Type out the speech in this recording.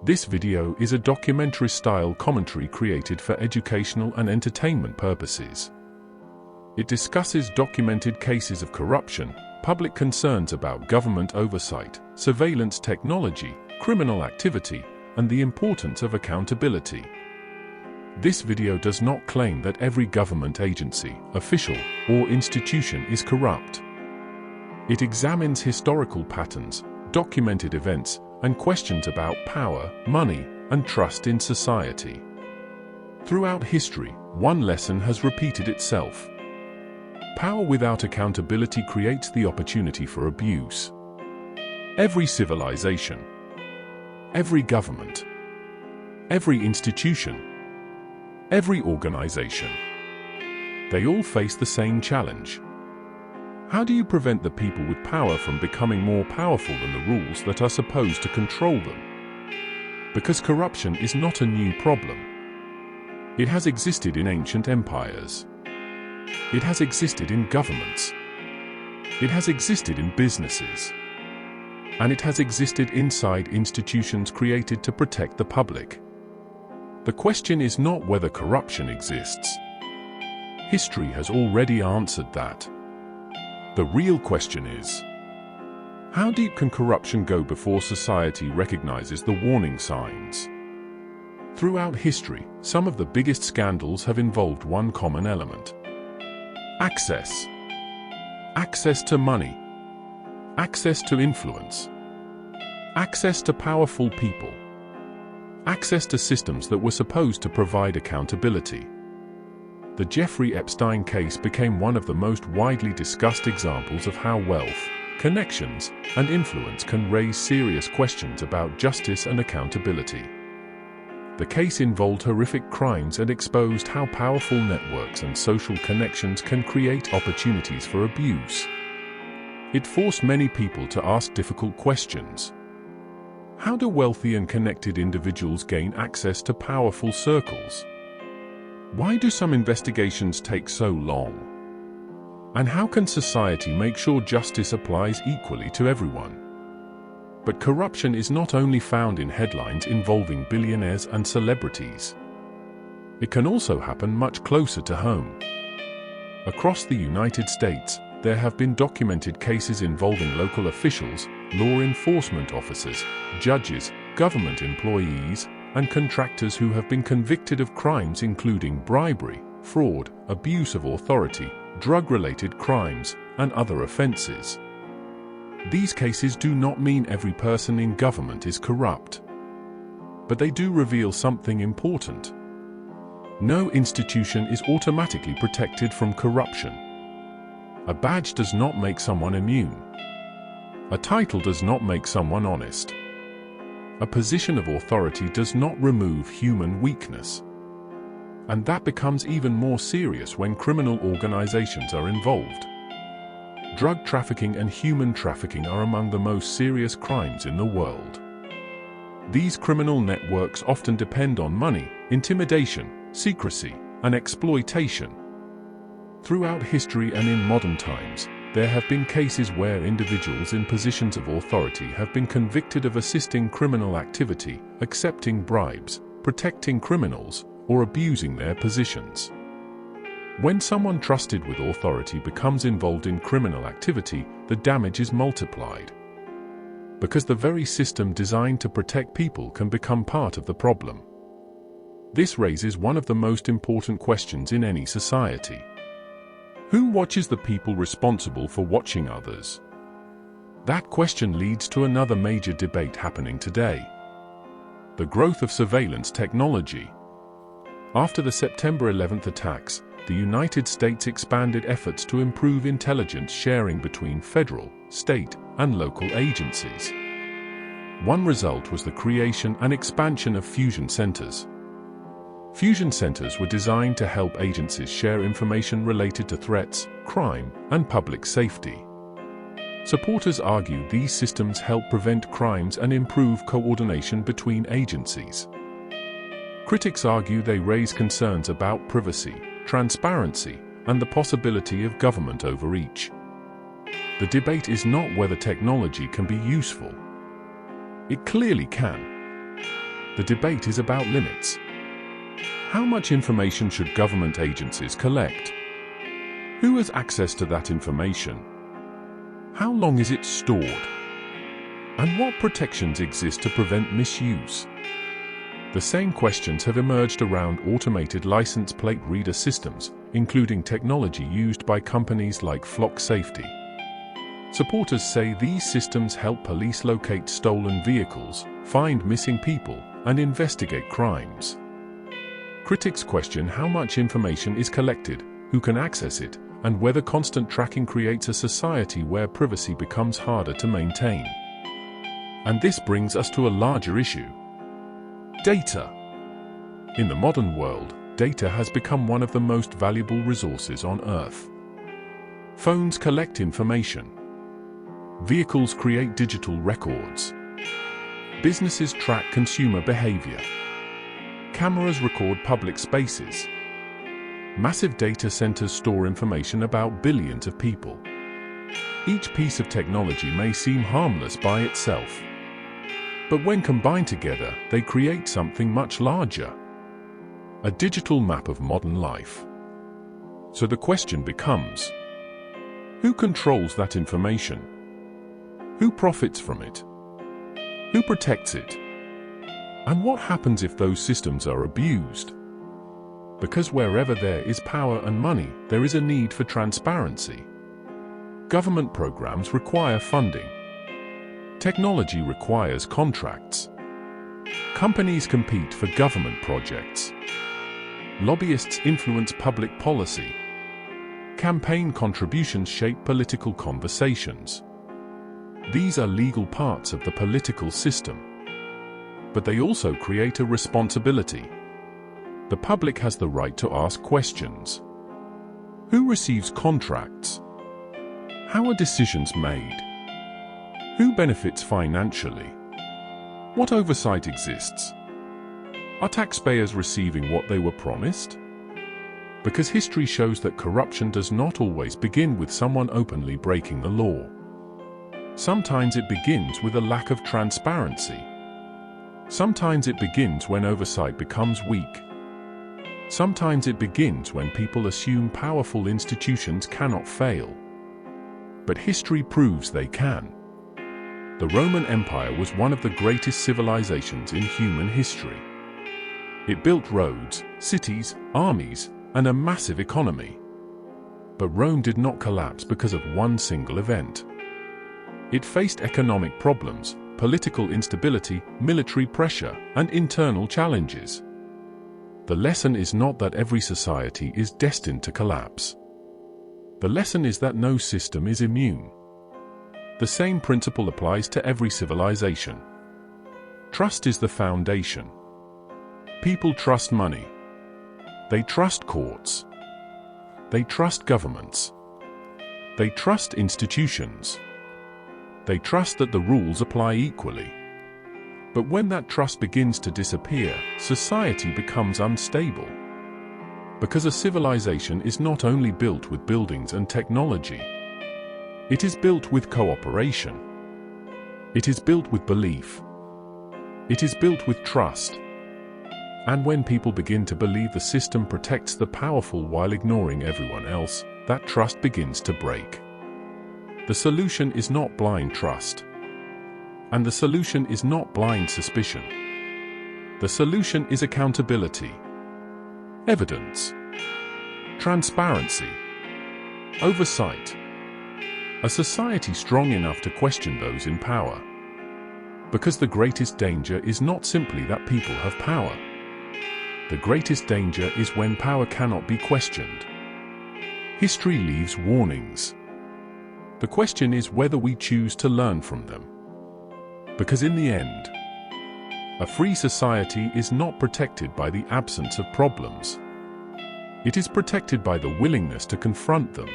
This video is a documentary-style commentary created for educational and entertainment purposes. It discusses documented cases of corruption, public concerns about government oversight, surveillance technology, criminal activity, and the importance of accountability. This video does not claim that every government agency, official, or institution is corrupt. It examines historical patterns, documented events, and questions about power, money, and trust in society. Throughout history, one lesson has repeated itself. Power without accountability creates the opportunity for abuse. Every civilization, every government, every institution, every organization, they all face the same challenge. How do you prevent the people with power from becoming more powerful than the rules that are supposed to control them? Because corruption is not a new problem. It has existed in ancient empires. It has existed in governments. It has existed in businesses. And it has existed inside institutions created to protect the public. The question is not whether corruption exists. History has already answered that. The real question is, how deep can corruption go before society recognizes the warning signs? Throughout history, some of the biggest scandals have involved one common element: access. Access to money. Access to influence. Access to powerful people. Access to systems that were supposed to provide accountability. The Jeffrey Epstein case became one of the most widely discussed examples of how wealth, connections, and influence can raise serious questions about justice and accountability. The case involved horrific crimes and exposed how powerful networks and social connections can create opportunities for abuse. It forced many people to ask difficult questions. How do wealthy and connected individuals gain access to powerful circles? Why do some investigations take so long? And how can society make sure justice applies equally to everyone? But corruption is not only found in headlines involving billionaires and celebrities. It can also happen much closer to home. Across the United States, there have been documented cases involving local officials, law enforcement officers, judges, government employees, and contractors who have been convicted of crimes including bribery, fraud, abuse of authority, drug-related crimes, and other offenses. These cases do not mean every person in government is corrupt. But they do reveal something important. No institution is automatically protected from corruption. A badge does not make someone immune. A title does not make someone honest. A position of authority does not remove human weakness. And that becomes even more serious when criminal organizations are involved. Drug trafficking and human trafficking are among the most serious crimes in the world. These criminal networks often depend on money, intimidation, secrecy, and exploitation. Throughout history and in modern times, there have been cases where individuals in positions of authority have been convicted of assisting criminal activity, accepting bribes, protecting criminals, or abusing their positions. When someone trusted with authority becomes involved in criminal activity, the damage is multiplied. Because the very system designed to protect people can become part of the problem. This raises one of the most important questions in any society. Who watches the people responsible for watching others? That question leads to another major debate happening today: the growth of surveillance technology. After the September 11th attacks, the United States expanded efforts to improve intelligence sharing between federal, state, and local agencies. One result was the creation and expansion of fusion centers. Fusion centers were designed to help agencies share information related to threats, crime, and public safety. Supporters argue these systems help prevent crimes and improve coordination between agencies. Critics argue they raise concerns about privacy, transparency, and the possibility of government overreach. The debate is not whether technology can be useful. It clearly can. the debate is about limits. How much information should government agencies collect? Who has access to that information? How long is it stored? And what protections exist to prevent misuse? The same questions have emerged around automated license plate reader systems, including technology used by companies like Flock Safety. Supporters say these systems help police locate stolen vehicles, find missing people, and investigate crimes. Critics question how much information is collected, who can access it, and whether constant tracking creates a society where privacy becomes harder to maintain. And this brings us to a larger issue: data. In the modern world, data has become one of the most valuable resources on Earth. Phones collect information. Vehicles create digital records. Businesses track consumer behavior. Cameras record public spaces. Massive data centers store information about billions of people. Each piece of technology may seem harmless by itself, but when combined together, they create something much larger: a digital map of modern life. So the question becomes, who controls that information? Who profits from it? Who protects it? And what happens if those systems are abused? Because wherever there is power and money, there is a need for transparency. Government programs require funding. Technology requires contracts. Companies compete for government projects. Lobbyists influence public policy. Campaign contributions shape political conversations. These are legal parts of the political system. But they also create a responsibility. The public has the right to ask questions. Who receives contracts? How are decisions made? Who benefits financially? What oversight exists? Are taxpayers receiving what they were promised? Because history shows that corruption does not always begin with someone openly breaking the law. Sometimes it begins with a lack of transparency. Sometimes it begins when oversight becomes weak. Sometimes it begins when people assume powerful institutions cannot fail. But history proves they can. The Roman Empire was one of the greatest civilizations in human history. It built roads, cities, armies, and a massive economy. But Rome did not collapse because of one single event. It faced economic problems, political instability, military pressure, and internal challenges. The lesson is not that every society is destined to collapse. The lesson is that no system is immune. The same principle applies to every civilization. Trust is the foundation. People trust money. They trust courts. They trust governments. They trust institutions. They trust that the rules apply equally. But when that trust begins to disappear, society becomes unstable. Because a civilization is not only built with buildings and technology. It is built with cooperation. It is built with belief. It is built with trust. And when people begin to believe the system protects the powerful while ignoring everyone else, that trust begins to break. The solution is not blind trust. And the solution is not blind suspicion. The solution is accountability, evidence, transparency, oversight. A society strong enough to question those in power. Because the greatest danger is not simply that people have power. The greatest danger is when power cannot be questioned. History leaves warnings. The question is whether we choose to learn from them. Because in the end, a free society is not protected by the absence of problems. It is protected by the willingness to confront them.